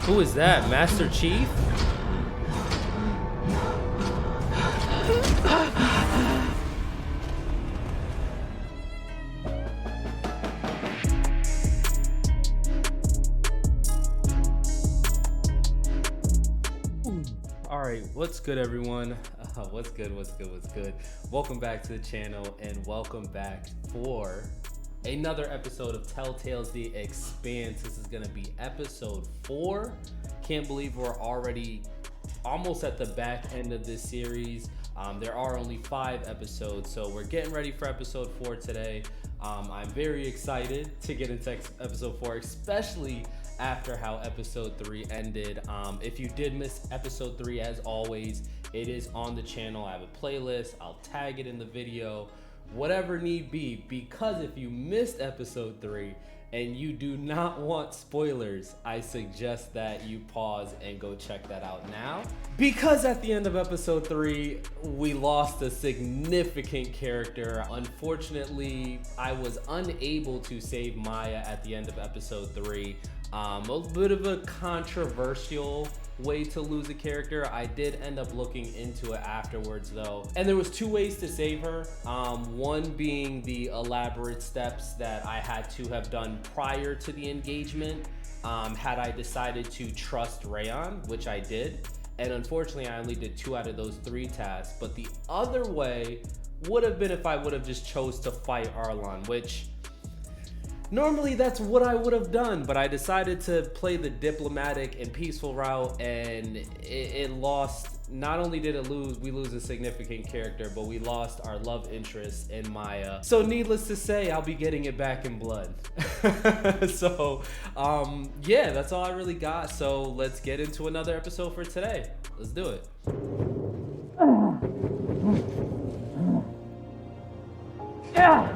Who is that? Master Chief? Alright, what's good everyone? What's good? Welcome back to the channel and welcome back for another episode of Telltale's The Expanse. This is gonna be episode 4. Can't believe we're already almost at the back end of this series. There are only 5 episodes, so we're getting ready for episode 4 today. I'm very excited to get into episode 4, especially after how episode 3 ended. If you did miss episode 3, as always, it is on the channel. I have a playlist. I'll tag it in the video, whatever need be, because if you missed episode 3 and you do not want spoilers, I suggest that you pause and go check that out now, because at the end of episode 3 we lost a significant character. Unfortunately, I was unable to save Maya at the end of episode 3. A bit of a controversial way to lose a character. I did end up looking into it afterwards though, and there was 2 ways to save her. One being the elaborate steps that I had to have done prior to the engagement, had I decided to trust Rayon, which I did, and unfortunately I only did 2 out of those 3 tasks. But the other way would have been if I would have just chose to fight Arlon, which normally that's what I would have done, but I decided to play the diplomatic and peaceful route, and it lost. Not only did we lose a significant character, but we lost our love interest in Maya. So needless to say, I'll be getting it back in blood. So yeah, that's all I really got. So let's get into another episode for today. Let's do it. Yeah.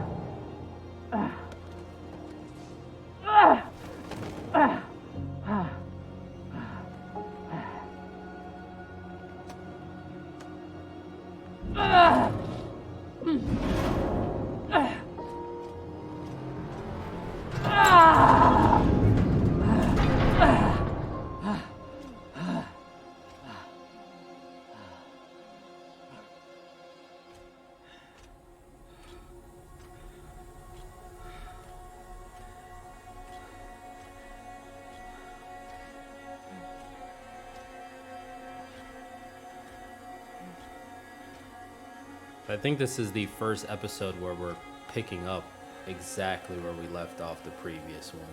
I think this is the first episode where we're picking up exactly where we left off the previous one.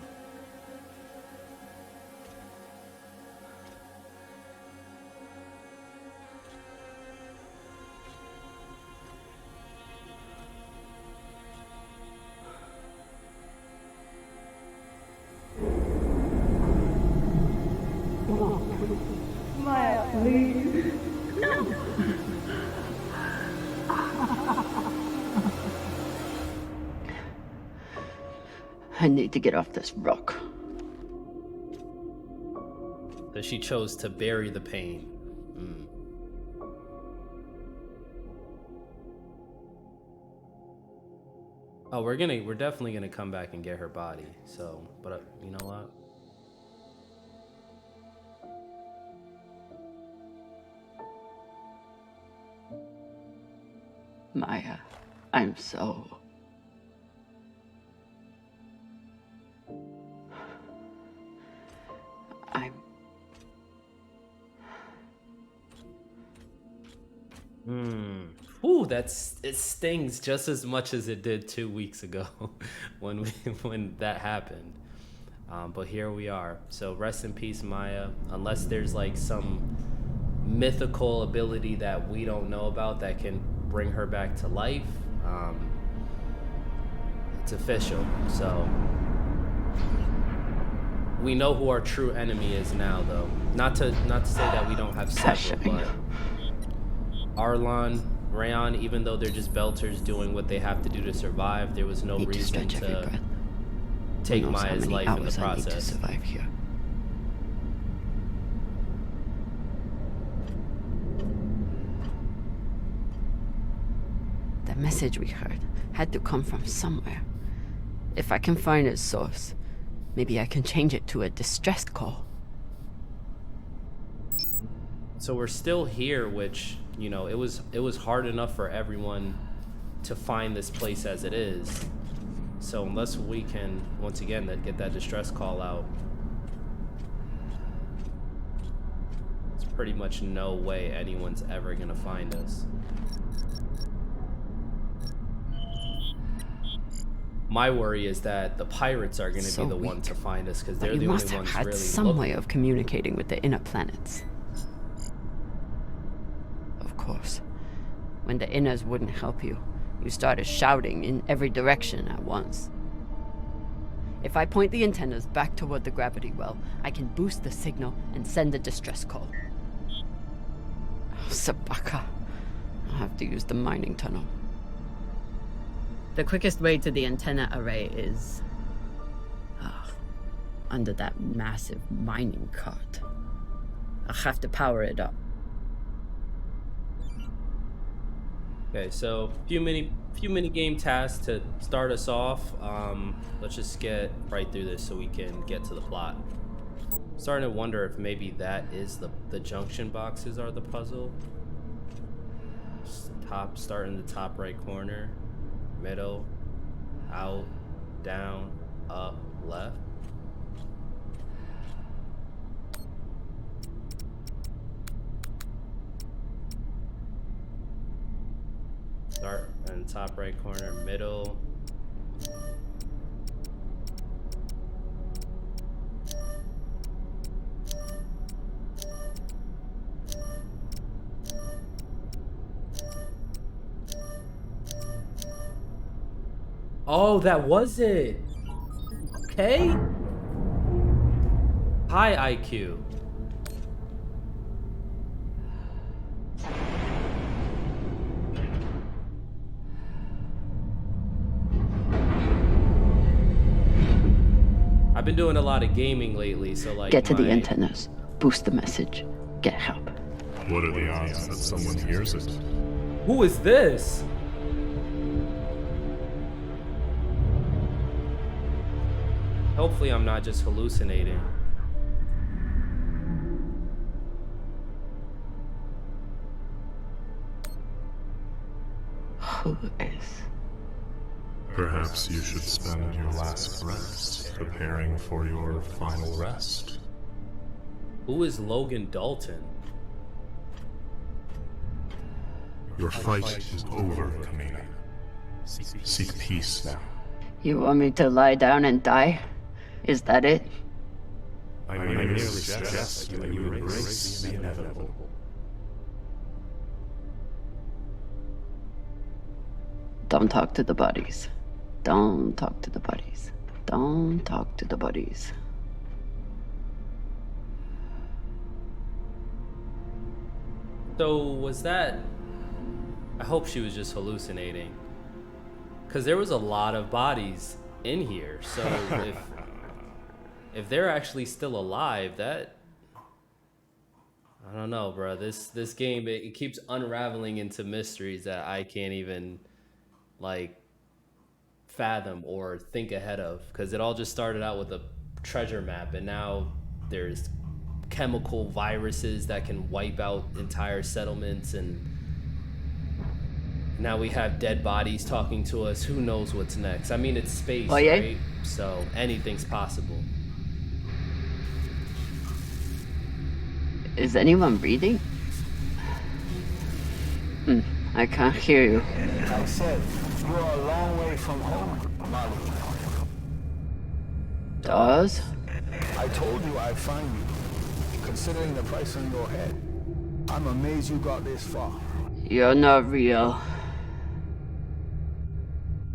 Maya, please. No. I need to get off this rock. So she chose to bury the pain. Oh, we're definitely gonna come back and get her body. So, but you know what? Maya, I'm so... Ooh, it stings just as much as it did 2 weeks ago when that happened. But here we are. So rest in peace, Maya. Unless there's like some mythical ability that we don't know about that can bring her back to life, it's official. So we know who our true enemy is now, though. Not to say that we don't have several, but Arlon, Rayon, even though they're just belters doing what they have to do to survive, there was no reason to take Maya's life in the process. I need to survive here. The message we heard had to come from somewhere. If I can find its source, maybe I can change it to a distress call. So we're still here, which, you know, it was hard enough for everyone to find this place as it is. So unless we can, once again, get that distress call out, it's pretty much no way anyone's ever gonna find us. My worry is that the pirates are gonna be the one to find us, because they're the only ones really looking. You must have had some way of communicating with the inner planets. Of course. When the inners wouldn't help you, you started shouting in every direction at once. If I point the antennas back toward the gravity well, I can boost the signal and send a distress call. Oh, Sabaka. I'll have to use the mining tunnel. The quickest way to the antenna array is under that massive mining cart. I'll have to power it up. Okay, so few mini game tasks to start us off. Let's just get right through this so we can get to the plot. Starting to wonder if maybe that is the junction boxes are the puzzle. Start in the top right corner, middle, out, down, up, left. Start in the top right corner, middle. Oh, that was it. Okay. High IQ. I've been doing a lot of gaming lately, so like get to the antennas, boost the message, get help. What are the odds that someone hears it? Who is this? Hopefully I'm not just hallucinating. Who is? Perhaps you should spend your last breaths preparing for your final rest. Who is Logan Dalton? Your fight is over, Kamina. Seek peace now. You want me to lie down and die? Is that it? I merely suggest that you embrace the inevitable. Don't talk to the bodies. Don't talk to the bodies. Don't talk to the bodies. So was that... I hope she was just hallucinating. Because there was a lot of bodies in here. So if they're actually still alive, that... I don't know, bro. This game, it keeps unraveling into mysteries that I can't even, like, fathom or think ahead of. Because it all just started out with a treasure map, and now there's chemical viruses that can wipe out entire settlements, and now we have dead bodies talking to us. Who knows what's next? I mean, it's space, right? So anything's possible. Is anyone reading? I can't hear you. I said, you're a long way from home, Molly. Dawes? I told you I'd find you. Considering the price on your head, I'm amazed you got this far. You're not real.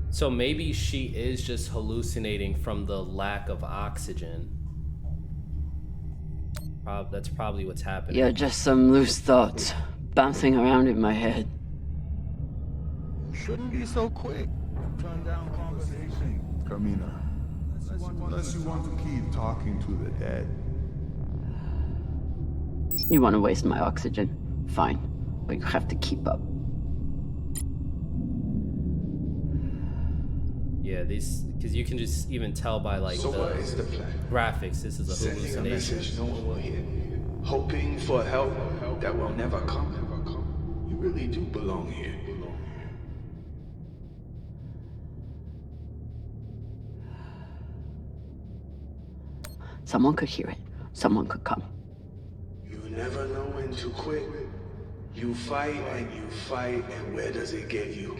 So maybe she is just hallucinating from the lack of oxygen. That's probably what's happening. You're just some loose thoughts bouncing around in my head. Shouldn't be so quick. Turn down conversation, Carmina. Unless you want to keep talking to the dead. You want to waste my oxygen? Fine, but you have to keep up. Yeah, these, because you can just even tell by like So what is the plan? graphics. This is a Sending a hallucination. message no one will hear. Hoping for help that will never come. You really do belong here. Someone could hear it. Someone could come. You never know when to quit. You fight, and where does it get you?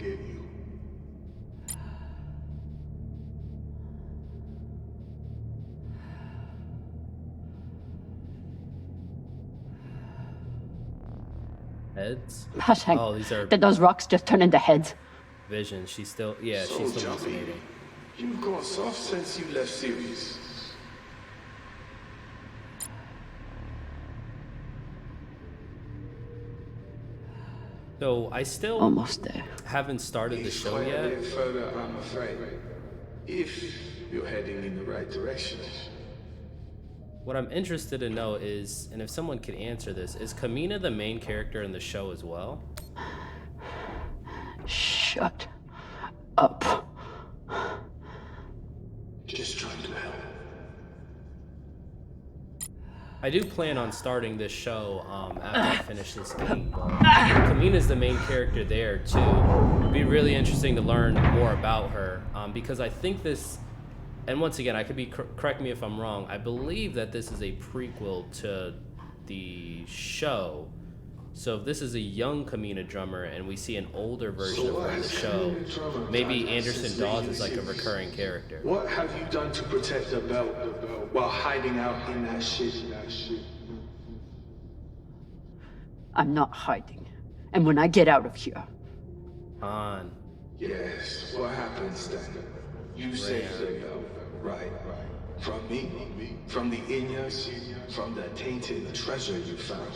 Heads? Hush, Hank. Oh, these are Did those rocks just turn into heads? visions. She's still, yeah, So, she's still Johnny, hallucinating. you've gone soft since you left series. So I still Almost there. haven't started the show Quite a yet. bit further, I'm afraid. If you're heading in the right direction. What I'm interested to know is, and if someone could answer this, is Kamina the main character in the show as well? Shut up. Just trying to help. I do plan on starting this show after I finish this game, but Kamina's the main character there too. It'd be really interesting to learn more about her because I think this, and once again, I could be, correct me if I'm wrong, I believe that this is a prequel to the show. So if this is a young Kamina drummer and we see an older version of her in the show, maybe Anderson Dawes is like a recurring character. What have you done to protect the belt while hiding out in that shit? I'm not hiding. And when I get out of here, On. Yes, what happens then? You saved the belt, right? From me? From the Inyas? From the tainted treasure you found?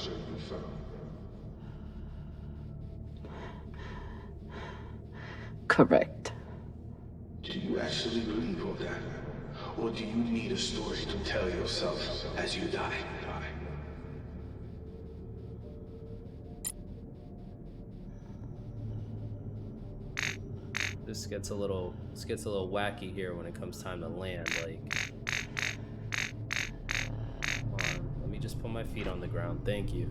correct. Do you actually believe all that? Or do you need a story to tell yourself as you die? This gets a little wacky here when it comes time to land. Like, hold on, let me just put my feet on the ground. Thank you.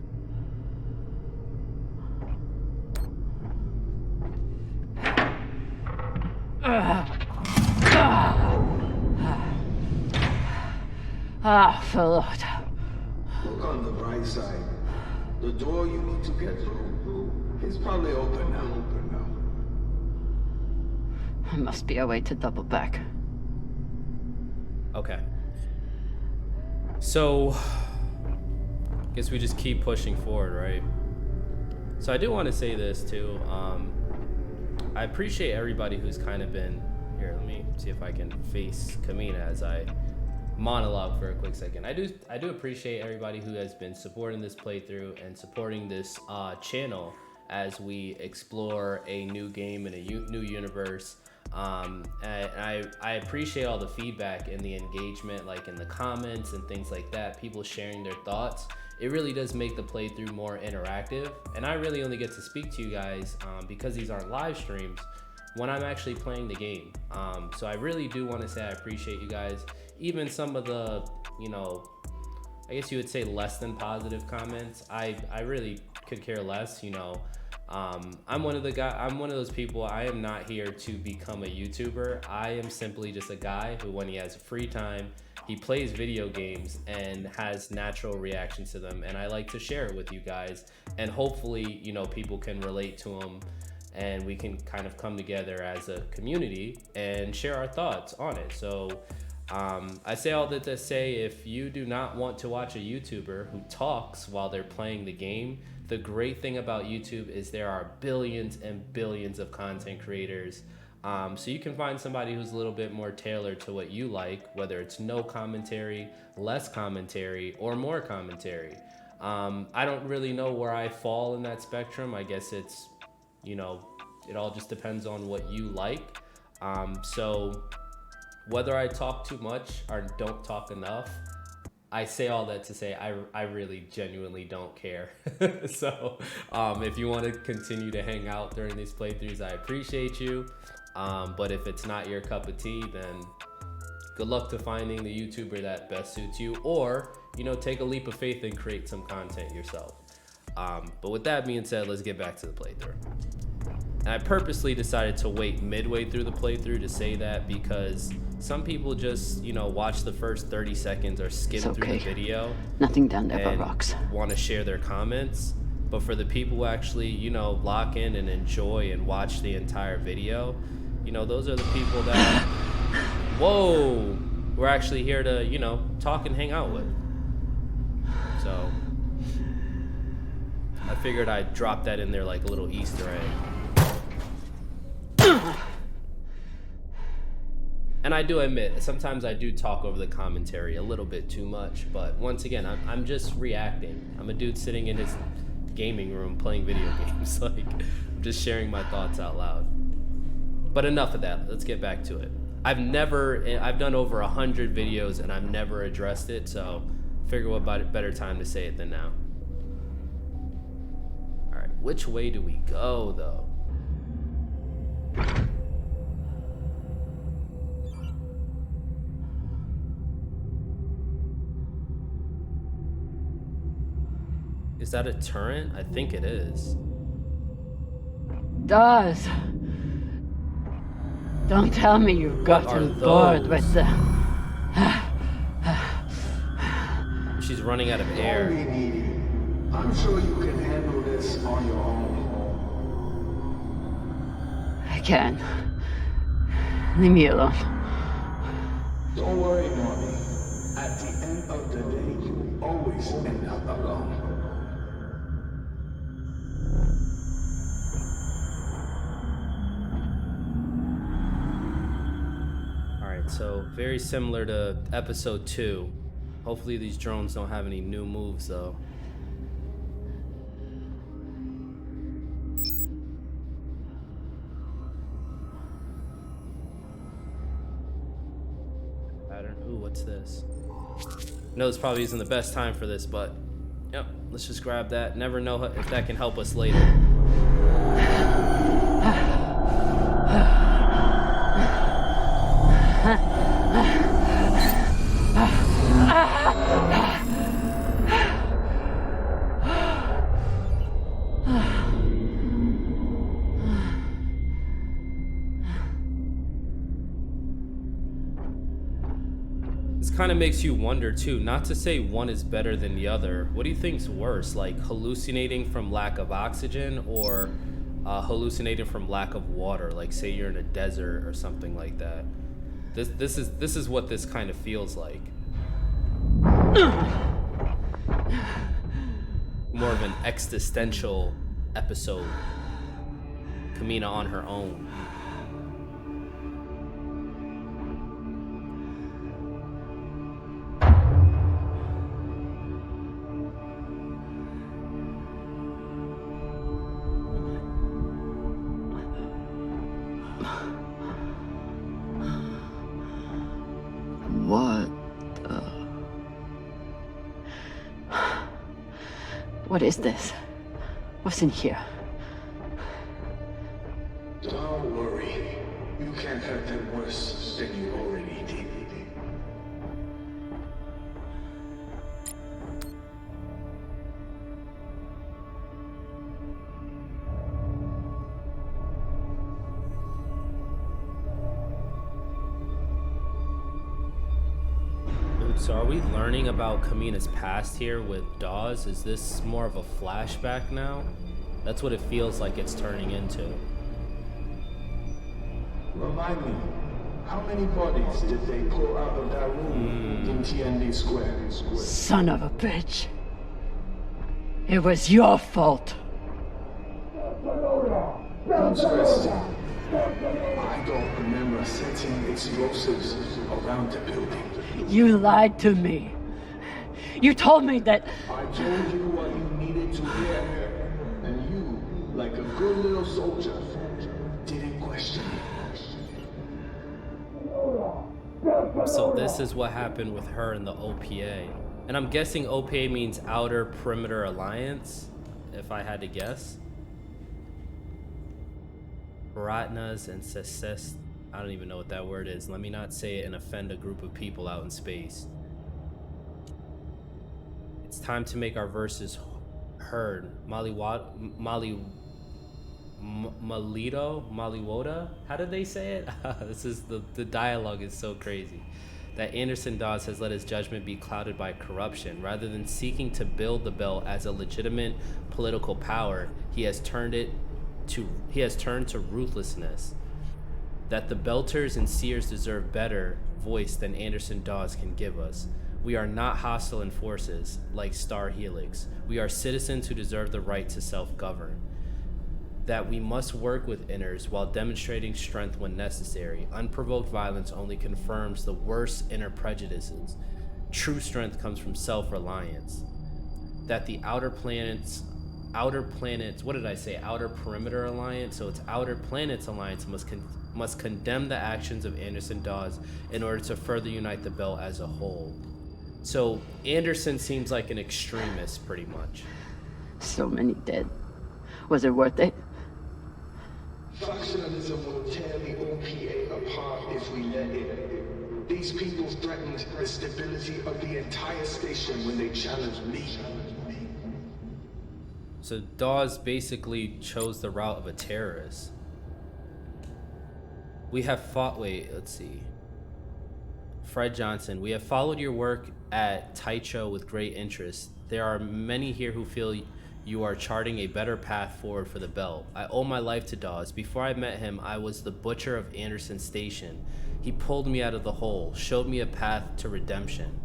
Lord. Look on the bright side. The door you need to get through is probably open now. There must be a way to double back. Okay. So, guess we just keep pushing forward, right? So I do want to say this too. I appreciate everybody who's kind of been here. Let me see if I can face Kamina as I monologue for a quick second. I do appreciate everybody who has been supporting this playthrough and supporting this channel as we explore a new game and a new universe. And I appreciate all the feedback and the engagement, like in the comments and things like that, people sharing their thoughts. It really does make the playthrough more interactive, and I really only get to speak to you guys because these aren't live streams when I'm actually playing the game. So I really do want to say I appreciate you guys. Even some of the, you know, I guess you would say less than positive comments, I really could care less. You know, I'm one of those people. I am not here to become a YouTuber. I am simply just a guy who, when he has free time, he plays video games and has natural reactions to them, and I like to share it with you guys, and hopefully, you know, people can relate to them and we can kind of come together as a community and share our thoughts on it. So I say all that to say, if you do not want to watch a YouTuber who talks while they're playing the game, the great thing about YouTube is there are billions and billions of content creators. So you can find somebody who's a little bit more tailored to what you like, whether it's no commentary, less commentary, or more commentary. I don't really know where I fall in that spectrum. I guess it's, you know, it all just depends on what you like. So whether I talk too much or don't talk enough, I say all that to say I really genuinely don't care. So if you want to continue to hang out during these playthroughs, I appreciate you. But if it's not your cup of tea, then good luck to finding the YouTuber that best suits you, or, you know, take a leap of faith and create some content yourself. But with that being said, let's get back to the playthrough. And I purposely decided to wait midway through the playthrough to say that because some people just, you know, watch the first 30 seconds or skim through the video. Nothing down there but and rocks. Want to share their comments. But for the people who actually, you know, lock in and enjoy and watch the entire video, you know, those are the people that, whoa, we're actually here to, you know, talk and hang out with. So I figured I'd drop that in there like a little Easter egg. And I do admit, sometimes I do talk over the commentary a little bit too much, but once again, I'm just reacting. I'm a dude sitting in his gaming room playing video games, like, just sharing my thoughts out loud. But enough of that, let's get back to it. I've done over 100 videos and I've never addressed it, so figure what better time to say it than now. All right, which way do we go though? Is that a turret? I think it is. Does. Don't tell me you've gotten bored with the... She's running out of air. I'm sure you can handle this on your own. I can. Leave me alone. Don't worry, Norby. At the end of the day, you always end up alone. So very similar to episode 2. Hopefully these drones don't have any new moves though. Pattern. Ooh, what's this? No, this probably isn't the best time for this, but yep, let's just grab that. Never know if that can help us later. This kind of makes you wonder too, not to say one is better than the other. What do you think's worse, like hallucinating from lack of oxygen or hallucinating from lack of water, like say you're in a desert or something like that? This is what this kind of feels like. More of an existential episode. Kamina on her own. What is this? What's in here? Don't worry. You can't hurt them worse than you already did. So are we learning about Kamina's past here with Dawes? Is this more of a flashback now? That's what it feels like it's turning into. Remind me, how many bodies did they pull out of that room in TND Square? Son of a bitch. It was your fault. Interesting. I don't remember setting explosives around the building. You lied to me. You told me that... I told you what you needed to hear, and you, like a good little soldier, didn't question it. So this is what happened with her in the OPA. And I'm guessing OPA means Outer Perimeter Alliance, if I had to guess. Ratnas and Secess. I don't even know what that word is. Let me not say it and offend a group of people out in space. It's time to make our verses heard. Maliwoda? How did they say it? The dialogue is so crazy. That Anderson Dawes has let his judgment be clouded by corruption. Rather than seeking to build the belt as a legitimate political power, he has turned to ruthlessness. That the Belters and Seers deserve better voice than Anderson Dawes can give us. We are not hostile in forces like Star Helix. We are citizens who deserve the right to self-govern. That we must work with inners while demonstrating strength when necessary. Unprovoked violence only confirms the worst inner prejudices. True strength comes from self-reliance. That the outer planets, outer perimeter alliance, so it's outer planets alliance must condemn the actions of Anderson Dawes in order to further unite the belt as a whole. So Anderson seems like an extremist, pretty much. So many dead. Was it worth it? Factionalism will tear the OPA apart if we let it. These people threatened the stability of the entire station when they challenged me. So Dawes basically chose the route of a terrorist. We have Fred Johnson, we have followed your work at Taicho with great interest. There are many here who feel you are charting a better path forward for the belt. I owe my life to Dawes. Before I met him, I was the butcher of Anderson Station. He pulled me out of the hole, showed me a path to redemption.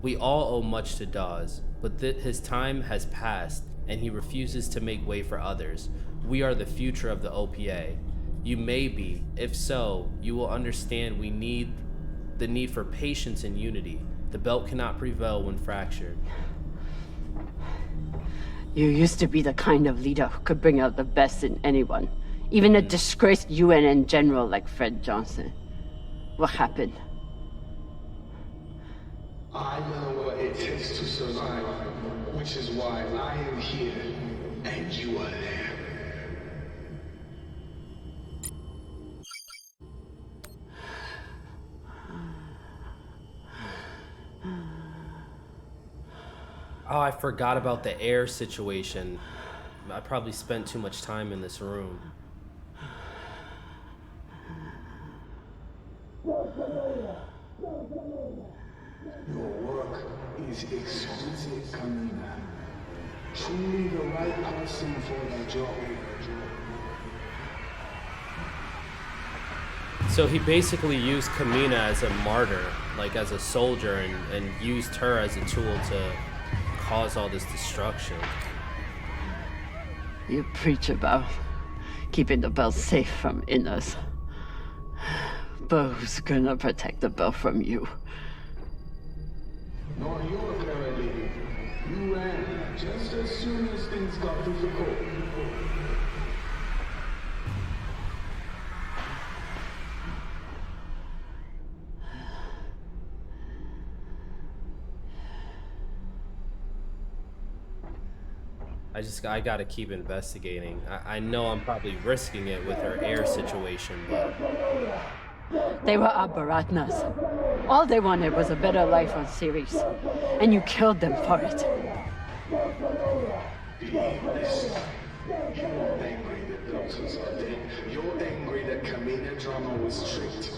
We all owe much to Dawes, but his time has passed, and he refuses to make way for others. We are the future of the OPA. You may be. If so, you will understand we need the need for patience and unity. The belt cannot prevail when fractured. You used to be the kind of leader who could bring out the best in anyone, even a disgraced UNN general like Fred Johnson. What happened? I know what it takes to survive, which is why I am here, and you are there. Oh, I forgot about the air situation. I probably spent too much time in this room. Your work is exquisite, Kamina. Truly the right person for the job. So he basically used Kamina as a martyr, like as a soldier, and used her as a tool to cause all this destruction. You preach about keeping the belt safe from inners. But who's gonna protect the belt from you? Nor you, apparently. You ran just as soon as things got difficult. I gotta keep investigating. I know I'm probably risking it with her air situation, but... They were our Baratnas. All they wanted was a better life on Ceres, and you killed them for it. You're angry that Deltas are dead. You're angry that Kamina Drama was tricked.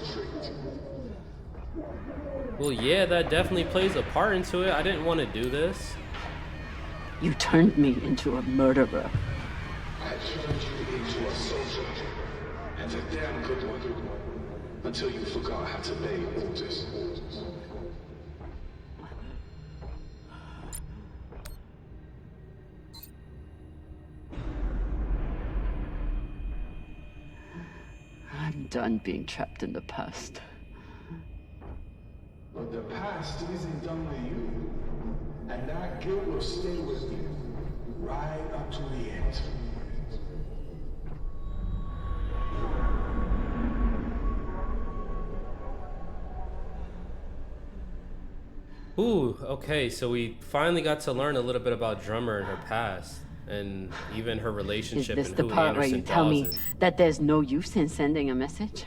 Well, yeah, that definitely plays a part into it. I didn't want to do this. You turned me into a murderer. I turned you into a soldier, and a damn good one, until you forgot how to obey orders. I'm done being trapped in the past. But the past isn't done with you, and that guilt will stay with you right up to the end. Ooh, okay, so we finally got to learn a little bit about Drummer and her past, and even her Is relationship this and the who part where Anderson you tell Dawes me is. that there's no use in sending a message?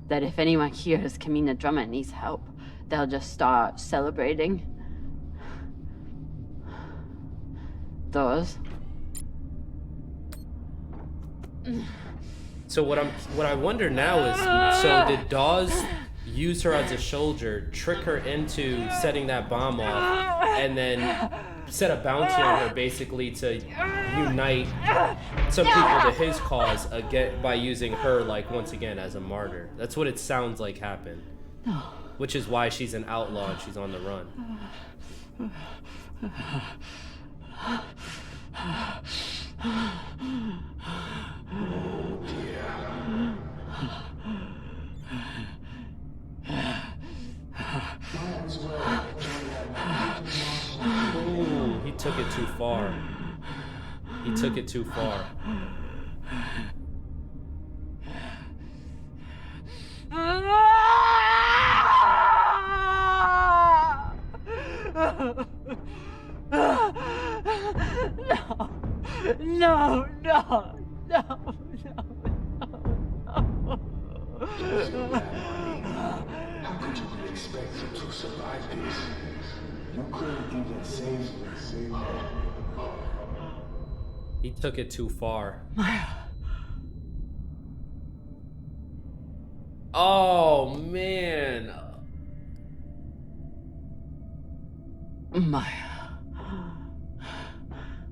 That if anyone hears Kamina Drummer needs help, they'll just start celebrating? those. So what I wonder now is, so did Dawes use her as a soldier, trick her into setting that bomb off, and then set a bounty on her basically to unite some people to his cause again by using her, like, once again as a martyr? That's what it sounds like happened. Which is why she's an outlaw and she's on the run. Ooh, he took it too far. He took it too far. No. How could you expect him to survive this? You couldn't even save her. He took it too far. Oh, man. Maya.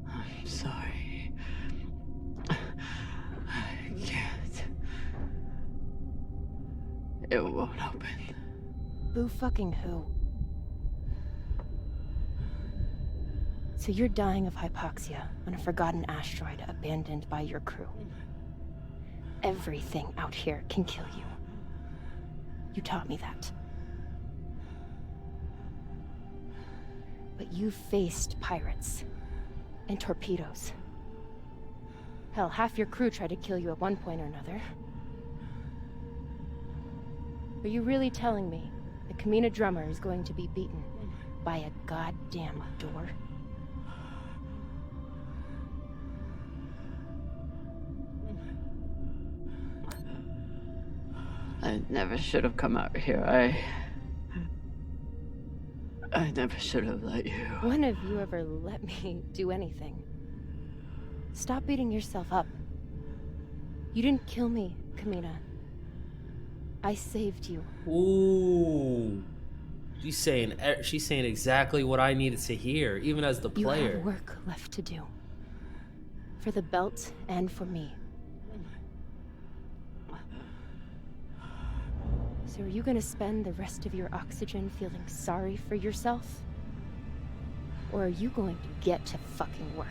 I'm sorry. I can't. It won't open. Boo fucking who? So you're dying of hypoxia on a forgotten asteroid abandoned by your crew. Everything out here can kill you. You taught me that. But you faced pirates and torpedoes. Hell, half your crew tried to kill you at one point or another. Are you really telling me the Kamina drummer is going to be beaten by a goddamn door? I never should have come out here. I never should have let you. When have you ever let me do anything? Stop beating yourself up. You didn't kill me, Kamina. I saved you. Ooh. She's saying exactly what I needed to hear, even as the player. You have work left to do. For the belt and for me. So are you gonna spend the rest of your oxygen feeling sorry for yourself? Or are you going to get to fucking work?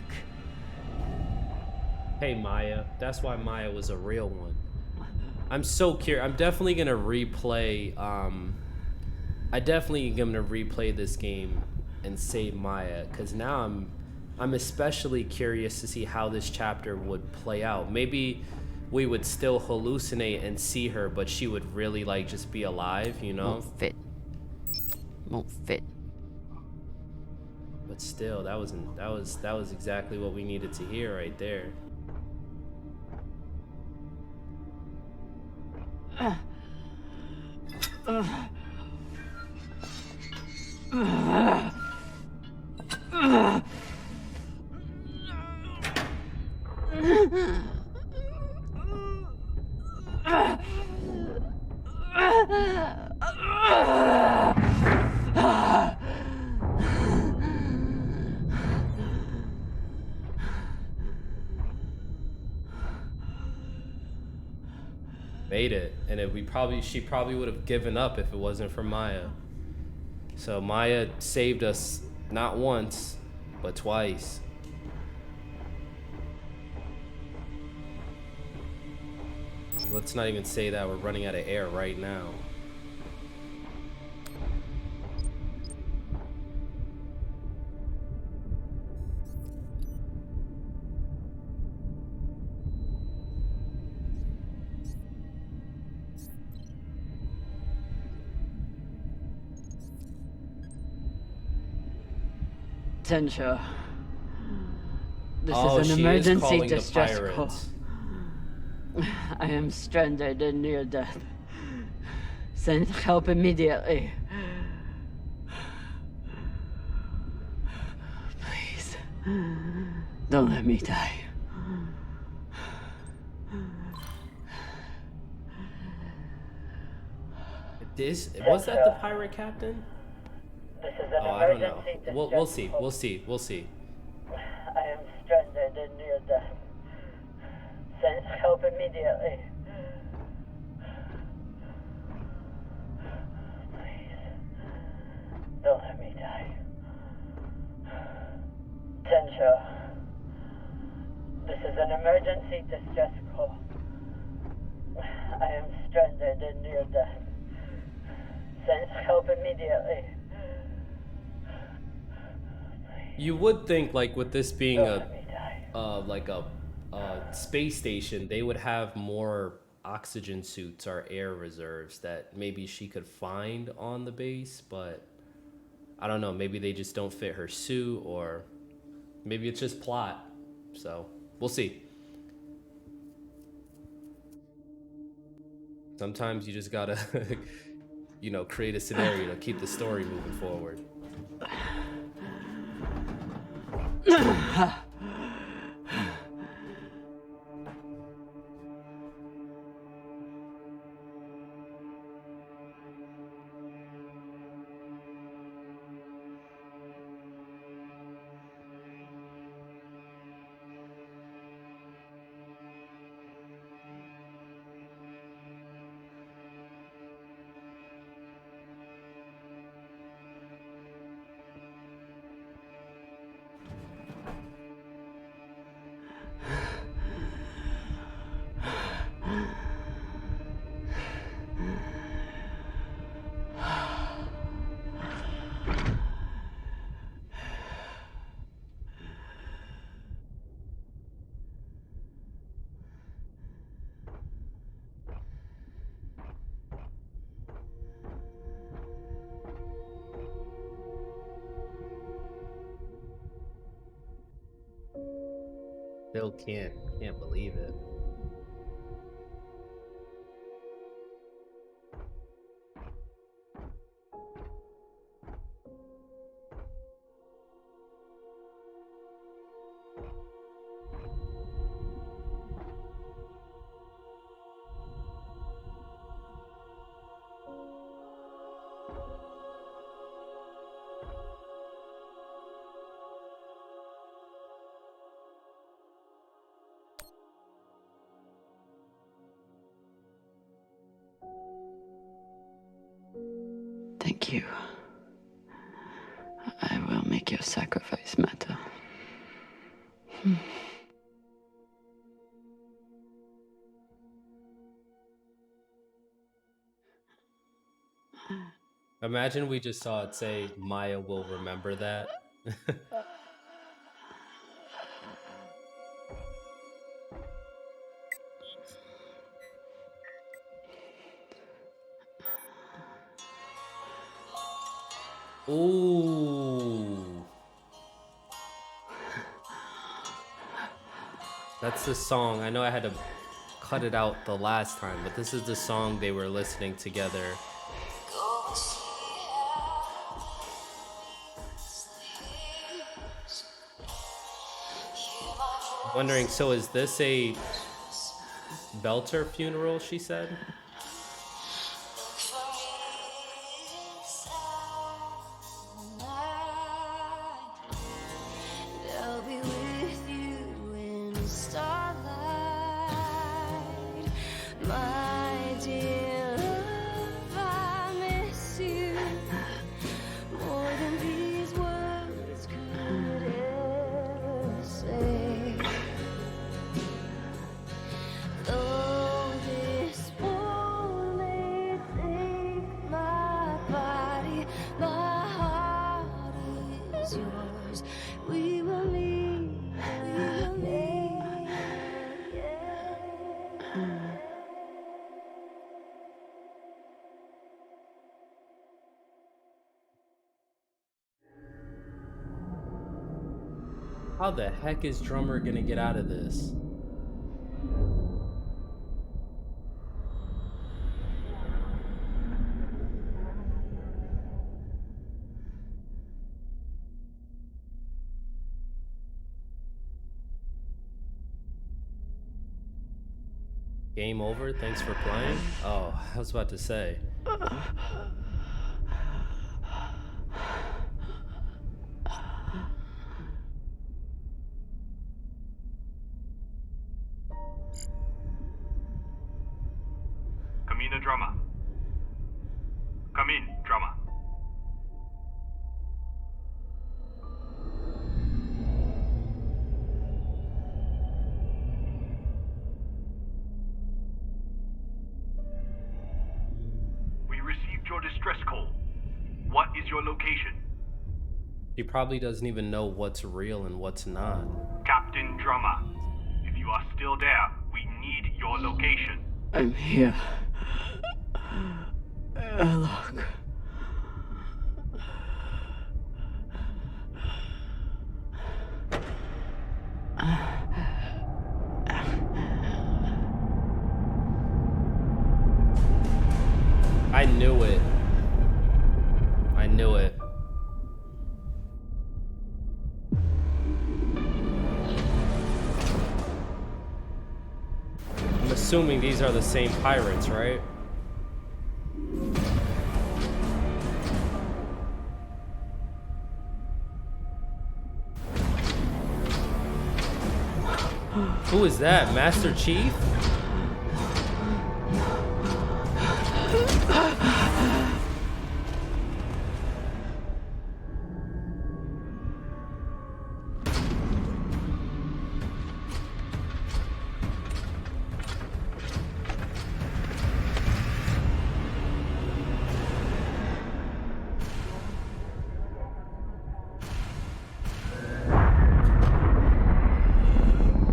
Hey, Maya. That's why Maya was a real one. I'm so curious. I'm definitely gonna replay. This game and save Maya, because now I'm especially curious to see how this chapter would play out. Maybe we would still hallucinate and see her, but she would really, like, just be alive, you know? Won't fit. But still, that was exactly what we needed to hear right there. Made it, and she probably would have given up if it wasn't for Maya. So Maya saved us not once, but twice. Let's not even say that we're running out of air right now. Tensha. This Oh, is an she is emergency calling the distress call. pirates. I am stranded and near death. Send help immediately. Please. Don't let me die. Was that the pirate captain? This is an I don't know. emergency We'll see. distress We'll see. We'll see. I am stranded and near death. Send help immediately. Please, don't let me die. Tensho, this is an emergency distress call. I am stranded and near death. Send help immediately. You would think, like, with this being Don't let me die. like a space station, they would have more oxygen suits or air reserves that maybe she could find on the base, but I don't know, maybe they just don't fit her suit, or maybe it's just plot. So we'll see. Sometimes you just gotta you know, create a scenario to keep the story moving forward. Still can't believe it. Thank you. I will make your sacrifice matter. Imagine we just saw it say, Maya will remember that. Ooh. That's the song. I know I had to cut it out the last time, but this is the song they were listening together. Wondering, so is this a Belter funeral, she said? How the heck is Drummer gonna get out of this? Game over. Thanks for playing. Oh, I was about to say. Come in, drama. Come in, drama. We received your distress call. What is your location? He probably doesn't even know what's real and what's not. Captain Drama. If you are still there, we need your location. I'm here. Look. I knew it. I knew it. I'm assuming these are the same pirates, right? Who is that? Master Chief?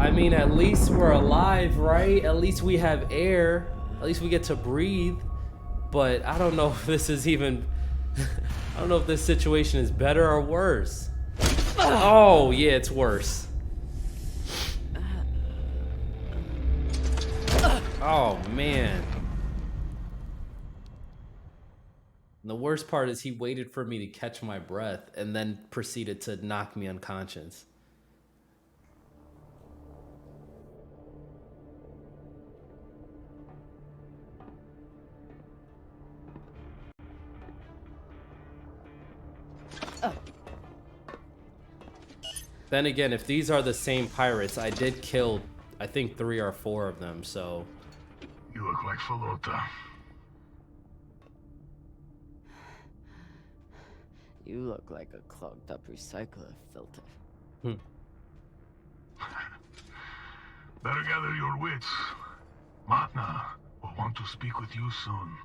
I mean, at least we're alive, right? At least we have air. At least we get to breathe. But I don't know if this is even... I don't know if this situation is better or worse. Oh, yeah, it's worse. Oh, man. And the worst part is he waited for me to catch my breath and then proceeded to knock me unconscious. Then again, if these are the same pirates, I did kill, I think, 3 or 4 of them, so... You look like Falota. You look like a clogged up recycler filter. Better gather your wits. Matna will want to speak with you soon.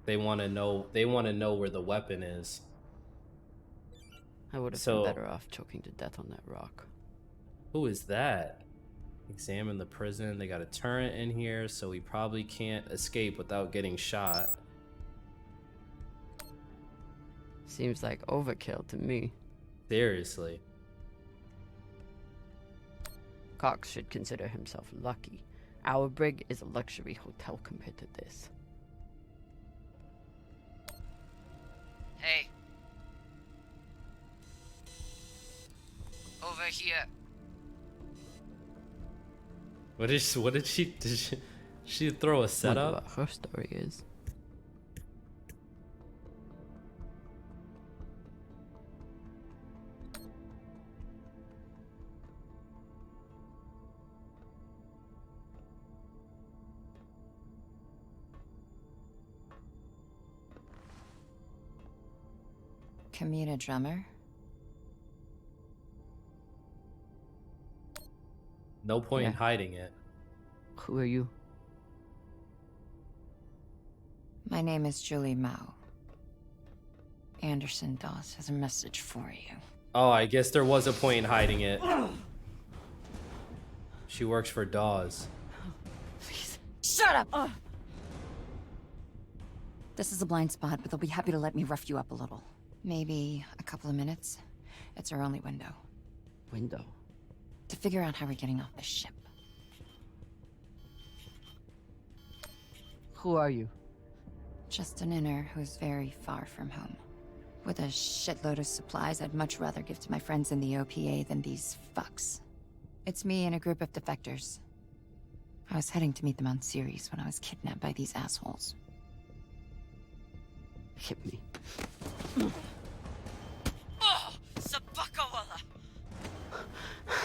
They want to know where the weapon is. I would have been better off choking to death on that rock. Who is that? Examine the prison. They got a turret in here, so we probably can't escape without getting shot. Seems like overkill to me. Seriously. Cox should consider himself lucky. Our brig is a luxury hotel compared to this. Hey. Over here. What did she throw a setup? Wonder what her story is. Kamina Drummer? No point in hiding it. Who are you? My name is Julie Mao. Anderson Dawes has a message for you. Oh, I guess there was a point in hiding it. She works for Dawes. Please, shut up! This is a blind spot, but they'll be happy to let me rough you up a little. Maybe a couple of minutes. It's our only window. Window? To figure out how we're getting off this ship. Who are you? Just an inner who's very far from home. With a shitload of supplies I'd much rather give to my friends in the OPA than these fucks. It's me and a group of defectors. I was heading to meet them on Ceres when I was kidnapped by these assholes. Hit me. Oh, Sabakawala!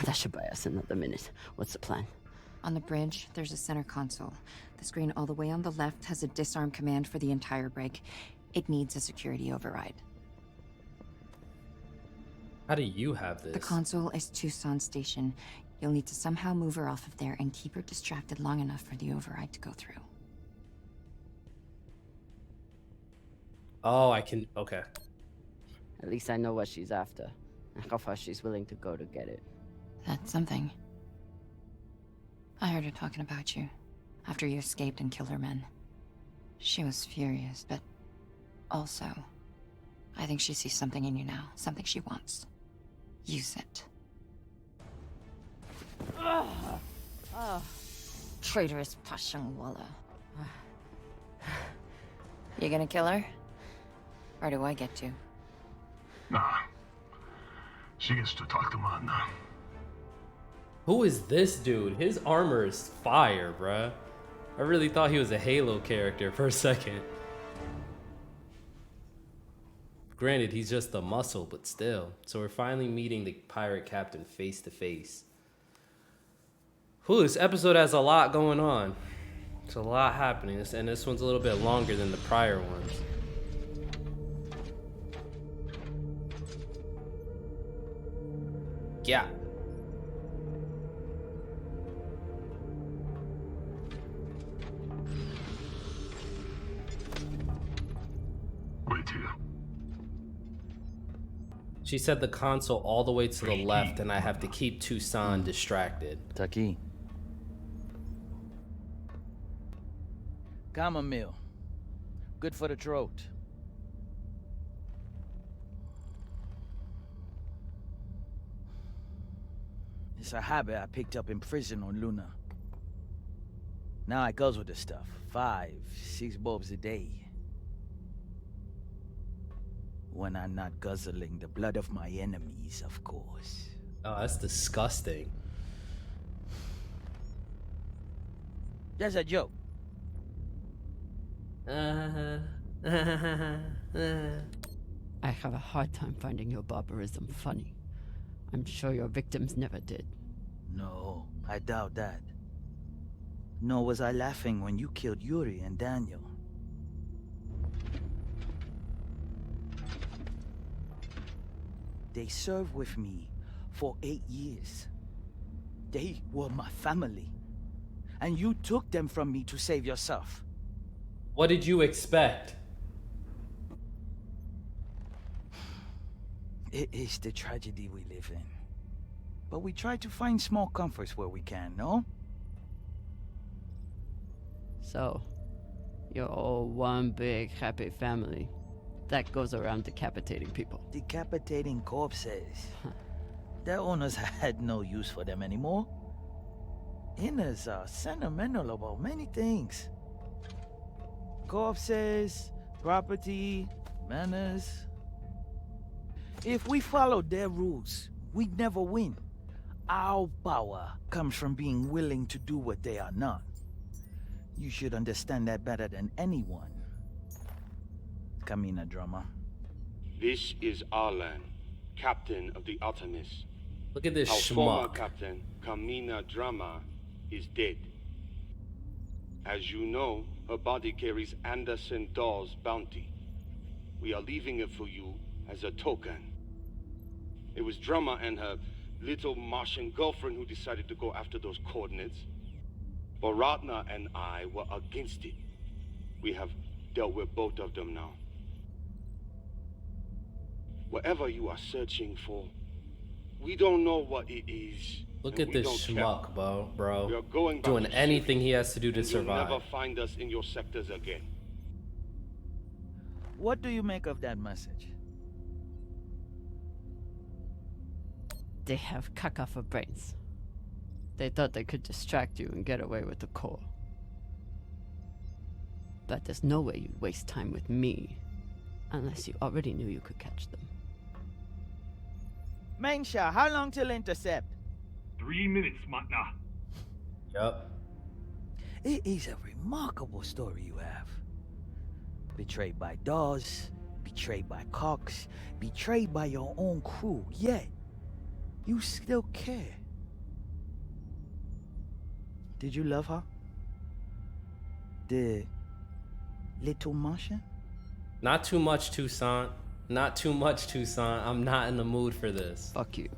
That should buy us another minute. What's the plan? On the bridge, there's a center console. The screen all the way on the left has a disarm command for the entire brig. It needs a security override. How do you have this? The console is Tucson Station. You'll need to somehow move her off of there and keep her distracted long enough for the override to go through. Oh, I can. Okay. At least I know what she's after, and how far she's willing to go to get it. That's something. I heard her talking about you after you escaped and killed her men. She was furious, but also, I think she sees something in you now, something she wants. Use it. Traitorous Pashangwala. You gonna kill her? Or do I get to? Nah. She gets to talk to Matna. Who is this dude? His armor is fire, bruh. I really thought he was a Halo character for a second. Granted, he's just a muscle, but still. So we're finally meeting the pirate captain face to face. Whew, this episode has a lot going on. There's a lot happening, and this one's a little bit longer than the prior ones. Yeah. Wait here. She said the console all the way to the left, and I have to keep Tucson distracted. Taki. Chamomile. Good for the throat. It's a habit I picked up in prison on Luna. Now I goes with the stuff. 5, 6 bulbs a day. When I'm not guzzling the blood of my enemies, of course. Oh, that's disgusting. That's a joke. I have a hard time finding your barbarism funny. I'm sure your victims never did. No, I doubt that. Nor was I laughing when you killed Yuri and Daniel. They served with me for 8 years. They were my family. And you took them from me to save yourself. What did you expect? It is the tragedy we live in. But we try to find small comforts where we can, no? So, you're all one big happy family that goes around decapitating people. Decapitating corpses. Their owners had no use for them anymore. Inners are sentimental about many things. Corpses, property, manners. If we followed their rules, we'd never win. Our power comes from being willing to do what they are not. You should understand that better than anyone. Kamina Drama. This is Arlan, captain of the Artemis. Look at this Our former schmuck. captain, Kamina Drama, is dead. As you know, her body carries Anderson Dawes' bounty. We are leaving it for you as a token. It was Drama and her little Martian girlfriend who decided to go after those coordinates. But Ratna and I were against it. We have dealt with both of them now. Whatever you are searching for, we don't know what it is. Look and at we this don't schmuck, care. bro. We are going back Doing to anything Ceres, he has to do to and you'll survive. never find us in your sectors again. What do you make of that message? They have caca for brains. They thought they could distract you and get away with the core. But there's no way you'd waste time with me, unless you already knew you could catch them. Mensha, how long till intercept? 3 minutes, Matna. Yup. It is a remarkable story you have. Betrayed by Dawes, betrayed by Cox, betrayed by your own crew, yet you still care. Did you love her? The little Martian? Not too much, Toussaint. Not too much, Toussaint. I'm not in the mood for this. Fuck you.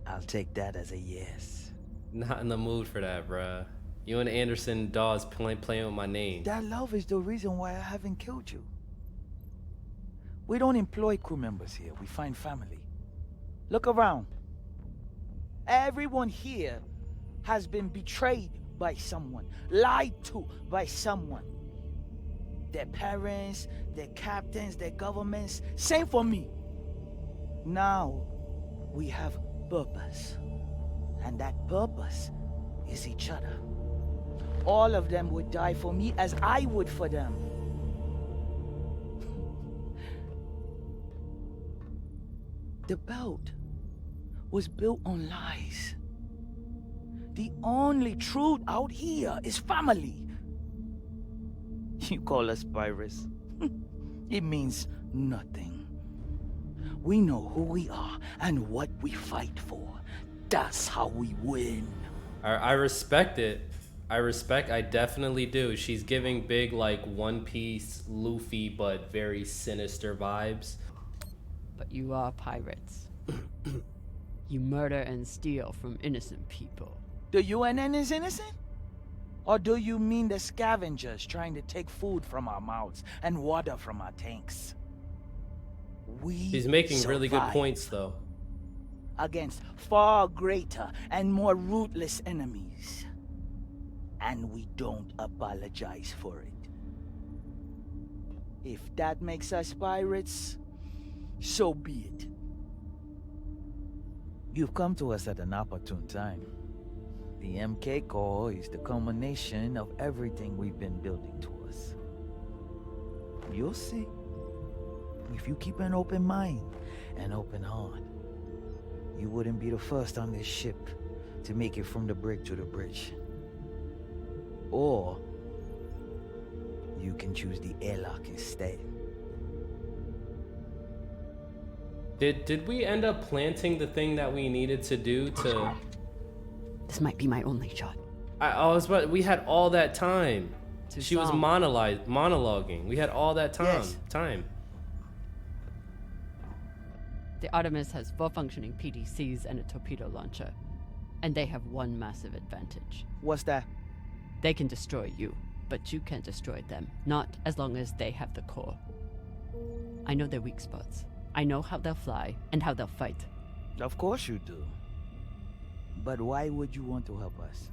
I'll take that as a yes. Not in the mood for that, bruh. You and Anderson Dawes playing with my name. That love is the reason why I haven't killed you. We don't employ crew members here. We find family. Look around. Everyone here has been betrayed by someone, lied to by someone. Their parents, their captains, their governments. Same for me. Now, we have purpose. And that purpose is each other. All of them would die for me as I would for them. The belt was built on lies. The only truth out here is family. You call us pirates. It means nothing. We know who we are and what we fight for. That's how we win. I respect it. I definitely do. She's giving big, like, One Piece, Luffy, but very sinister vibes. But you are pirates. You murder and steal from innocent people. The UNN is innocent? Or do you mean the scavengers trying to take food from our mouths and water from our tanks? She's making really good points, though. Against far greater and more ruthless enemies. And we don't apologize for it. If that makes us pirates, so be it. You've come to us at an opportune time. The MK Corps is the culmination of everything we've been building towards. You'll see. If you keep an open mind and open heart, you wouldn't be the first on this ship to make it from the brig to the bridge. Or you can choose the airlock instead. Did we end up planting the thing that we needed to do to... This might be my only shot. I was about... We had all that time. Toussaint. She was monologuing. We had all that time. Yes. The Artemis has 4 functioning PDCs and a torpedo launcher. And they have one massive advantage. What's that? They can destroy you, but you can't destroy them. Not as long as they have the core. I know their weak spots. I know how they'll fly and how they'll fight. Of course you do. But why would you want to help us?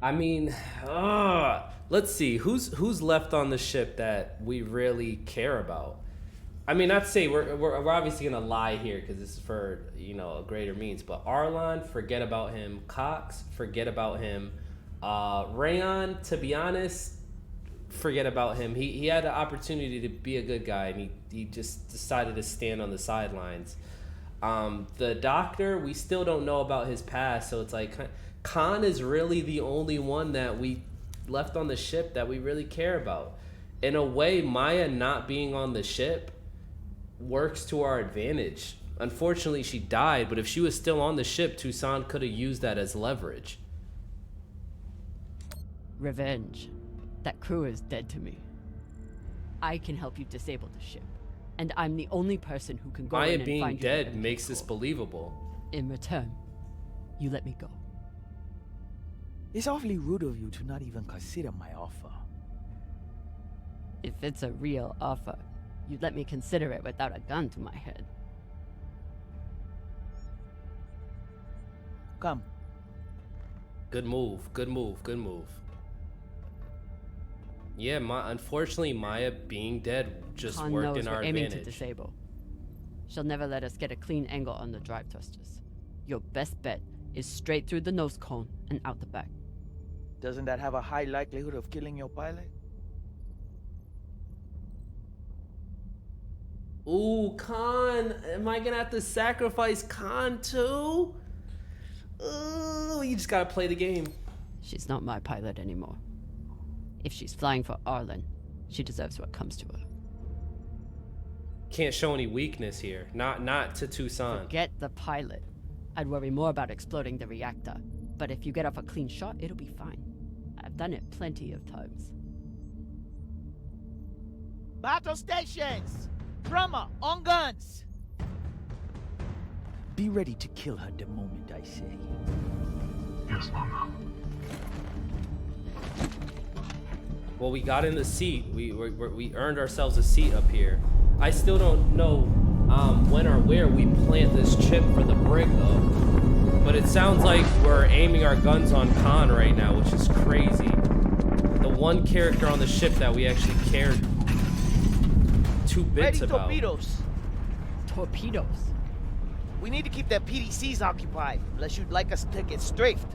I mean, let's see. Who's left on the ship that we really care about? I mean, not to say we're obviously gonna lie here because this is for, you know, a greater means. But Arlon, forget about him. Cox, forget about him. Rayon, to be honest, forget about him. He had the opportunity to be a good guy, and he just decided to stand on the sidelines. The doctor, we still don't know about his past, so it's like Khan is really the only one that we left on the ship that we really care about. In a way, Maya not being on the ship works to our advantage. Unfortunately, she died, but if she was still on the ship, Toussaint could have used that as leverage. Revenge. That crew is dead to me. I can help you disable the ship. And I'm the only person who can go in and Maya being find you dead makes this believable. In return, you let me go. It's awfully rude of you to not even consider my offer. If it's a real offer, you'd let me consider it without a gun to my head. Come. Good move. Yeah, unfortunately, Maya being dead just Khan worked knows in our we're aiming advantage. to disable. She'll never let us get a clean angle on the drive thrusters. Your best bet is straight through the nose cone and out the back. Doesn't that have a high likelihood of killing your pilot? Ooh, Khan. Am I gonna have to sacrifice Khan too? Ooh, you just gotta play the game. She's not my pilot anymore. If she's flying for Arlen, she deserves what comes to her. Can't show any weakness here. Not to Tucson. Forget the pilot. I'd worry more about exploding the reactor. But if you get off a clean shot, it'll be fine. I've done it plenty of times. Battle stations! Drummer, on guns! Be ready to kill her the moment I say. Yes, Mama. Well, we got in the seat. We earned ourselves a seat up here. I still don't know when or where we plant this chip for the brig, though. But it sounds like we're aiming our guns on Khan right now, which is crazy. The one character on the ship that we actually cared 2 bits Ready about. torpedoes. Torpedoes? We need to keep their PDCs occupied, unless you'd like us to get strafed.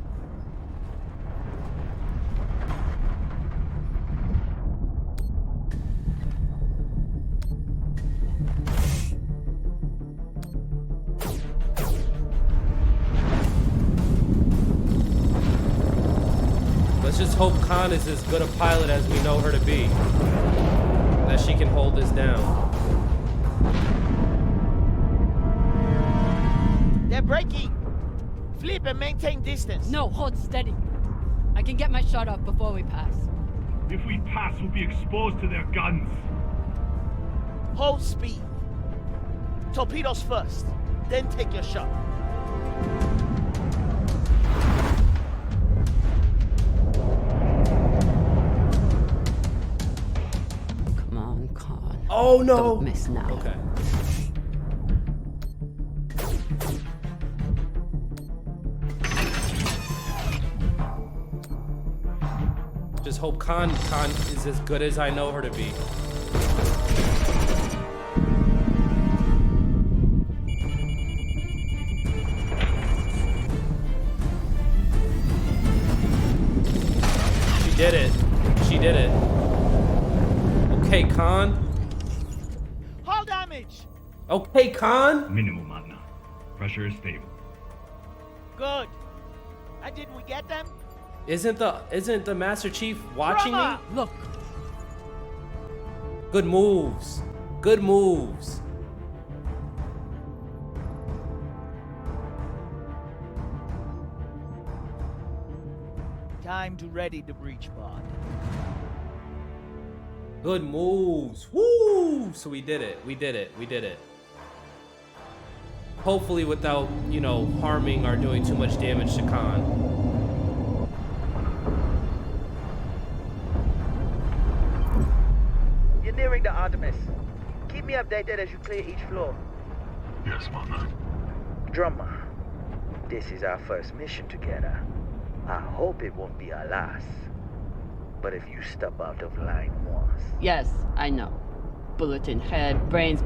Let's just hope Khan is as good a pilot as we know her to be. That she can hold this down. They're breaking! Flip and maintain distance. No, hold steady. I can get my shot off before we pass. If we pass, we'll be exposed to their guns. Hold speed. Torpedoes first, then take your shot. Come on, Khan. Oh no! Don't miss now. Okay. Just hope Khan is as good as I know her to be. She did it. She did it. Okay, Khan. Hull damage! Okay, Khan. Minimal, Magna. Pressure is stable. Good. And did we get them? Isn't the Master Chief watching Drama! me? Look, Good moves. Good moves. Time to ready the breach pod. Good moves. Woo! So we did it. We did it. We did it. Hopefully without, you know, harming or doing too much damage to Khan. You're nearing the Artemis. Keep me updated as you clear each floor. Yes, Mama. Drummer, this is our first mission together. I hope it won't be our last. But if you step out of line once... yes, I know. Bullet in head, brains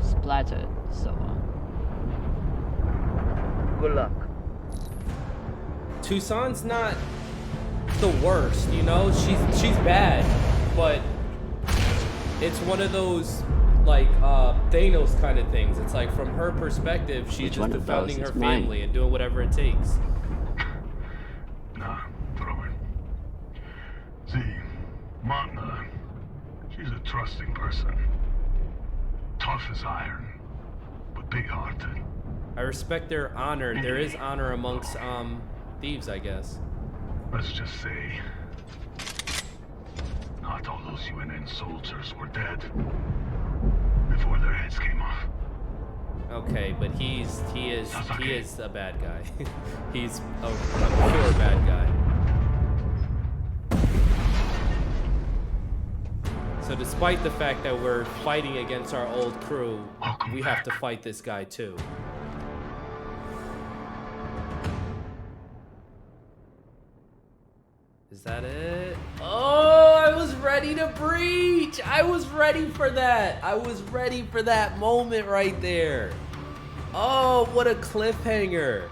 splattered, so on. Good luck. Tucson's not the worst, you know? She's bad, but it's one of those like Thanos kind of things. It's like from her perspective, she's just defending her family and doing whatever it takes. Nah, throw it. See, Magna, she's a trusting person. Tough as iron, but big-hearted. I respect their honor. There is honor amongst thieves, I guess. Let's just say, not all those UNN soldiers were dead before their heads came off. Okay, but he is a bad guy. He's a pure bad guy. So despite the fact that we're fighting against our old crew, we have to fight this guy too. Is that it? Oh, I was ready to breach. I was ready for that. I was ready for that moment right there. Oh, what a cliffhanger.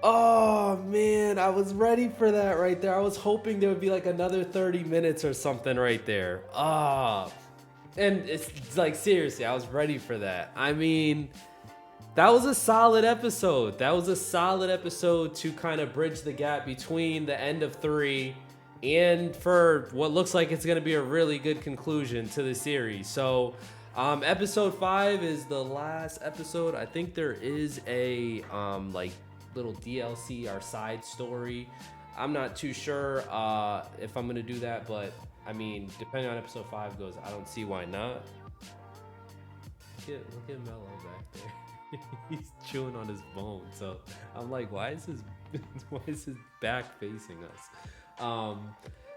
Oh man, I was ready for that right there. I was hoping there would be like another 30 minutes or something right there. And it's like, seriously, I was ready for that. I mean, that was a solid episode. That was a solid episode to kind of bridge the gap between the end of 3 and for what looks like it's going to be a really good conclusion to the series. So, episode 5 is the last episode. I think there is a like little DLC or side story. I'm not too sure if I'm going to do that, but I mean, depending on episode 5 goes, I don't see why not. Look at Mello back there. He's chewing on his bone. So I'm like, why is his back facing us?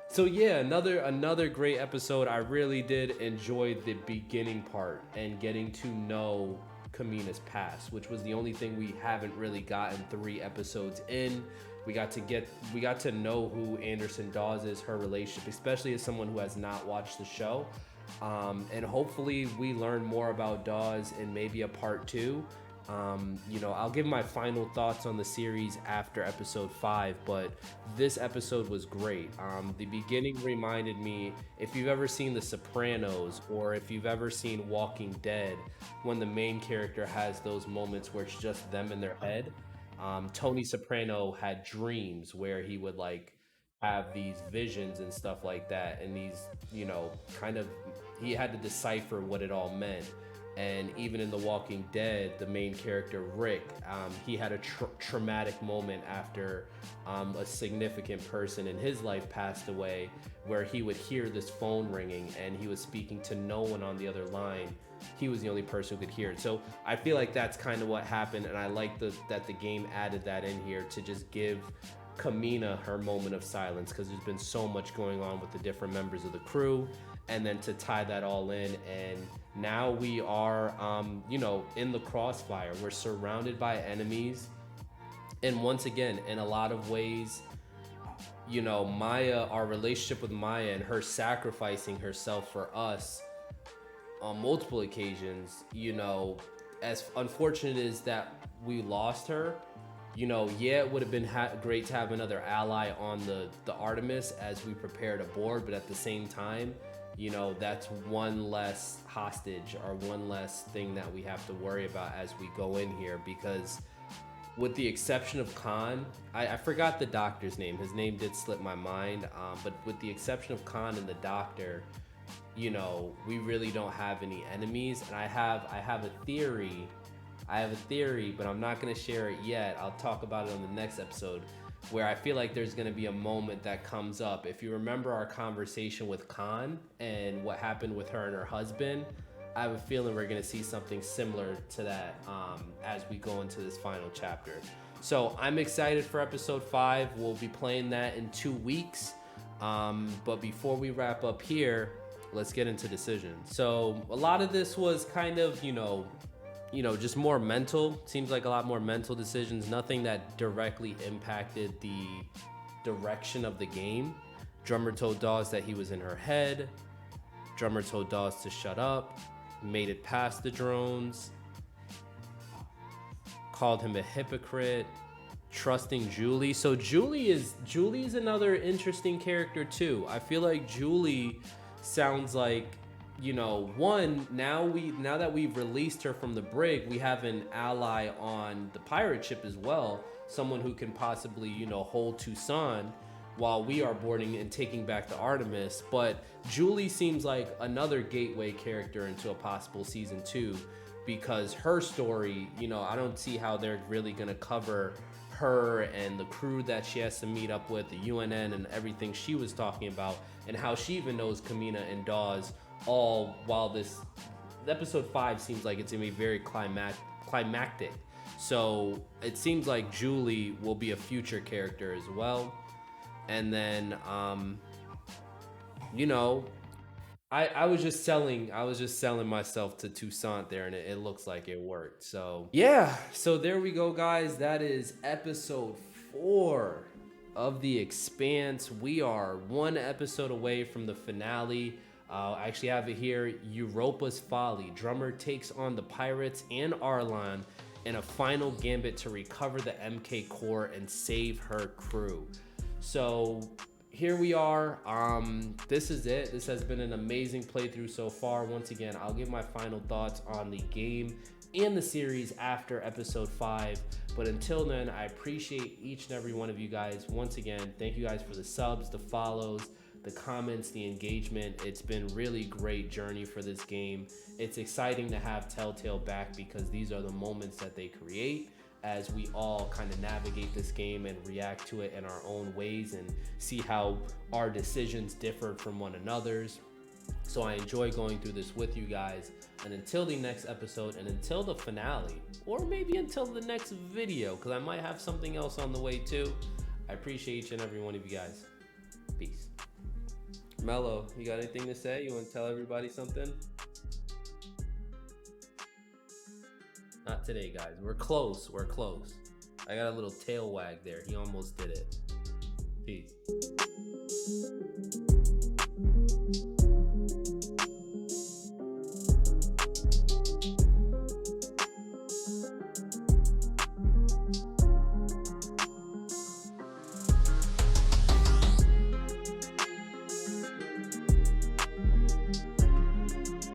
So yeah, another great episode. I really did enjoy the beginning part and getting to know Kamina's past, which was the only thing we haven't really gotten 3 episodes in. We got to know who Anderson Dawes is, her relationship, especially as someone who has not watched the show. And hopefully we learn more about Dawes in maybe a part 2. I'll give my final thoughts on the series after episode 5, but this episode was great. The beginning reminded me, if you've ever seen The Sopranos or if you've ever seen Walking Dead, when the main character has those moments where it's just them in their head. Tony Soprano had dreams where he would like have these visions and stuff like that, and these, he had to decipher what it all meant. And even in The Walking Dead, the main character Rick, he had a traumatic moment after a significant person in his life passed away, where he would hear this phone ringing and he was speaking to no one on the other line. He was the only person who could hear it. So I feel like that's kind of what happened, and I like that the game added that in here to just give Kamina her moment of silence, because there's been so much going on with the different members of the crew, and then to tie that all in. And now we are in the crossfire. We're surrounded by enemies, and once again, in a lot of ways, Maya, our relationship with Maya and her sacrificing herself for us on multiple occasions, as unfortunate as that we lost her, it would have been great to have another ally on the Artemis as we prepare to board, but at the same time, that's one less hostage or one less thing that we have to worry about as we go in here, because with the exception of Khan, I forgot the doctor's name. His name did slip my mind, but with the exception of Khan and the doctor, we really don't have any enemies. And I have a theory, but I'm not going to share it yet. I'll talk about it on the next episode, where I feel like there's going to be a moment that comes up. If you remember our conversation with Khan and what happened with her and her husband, I have a feeling we're going to see something similar to that as we go into this final chapter. So I'm excited for episode 5. We'll be playing that in 2 weeks. But before we wrap up here, let's get into decisions. So a lot of this was kind of, just more mental. Seems like a lot more mental decisions. Nothing that directly impacted the direction of the game. Drummer told Dawes that he was in her head. Drummer told Dawes to shut up. Made it past the drones. Called him a hypocrite. Trusting Julie. So Julie is another interesting character too. I feel like Julie sounds like, one, now that we've released her from the brig, we have an ally on the pirate ship as well, someone who can possibly, hold Tucson while we are boarding and taking back the Artemis. But Julie seems like another gateway character into a possible season 2, because her story, I don't see how they're really gonna cover her and the crew that she has to meet up with, the UNN and everything she was talking about, and how she even knows Kamina and Dawes, all while this episode 5 seems like it's gonna be very climactic. So it seems like Julie will be a future character as well. And then I was just selling myself to Toussaint there, and it looks like it worked. So yeah, so there we go, guys. That is episode 4 of The Expanse. We are 1 episode away from the finale. I actually have it here. Europa's Folly. Drummer takes on the pirates and Arlan in a final gambit to recover the MK core and save her crew. So here we are. This is it. This has been an amazing playthrough so far. Once again, I'll give my final thoughts on the game and the series after episode 5. But until then, I appreciate each and every one of you guys. Once again, thank you guys for the subs, the follows, the comments, the engagement. It's been really great journey for this game. It's exciting to have Telltale back because these are the moments that they create as we all kind of navigate this game and react to it in our own ways and see how our decisions differ from one another's. So I enjoy going through this with you guys. And until the next episode and until the finale, or maybe until the next video, because I might have something else on the way too, I appreciate each and every one of you guys. Peace. Mello, you got anything to say? You want to tell everybody something? Not today, guys. We're close. We're close. I got a little tail wag there. He almost did it. Peace.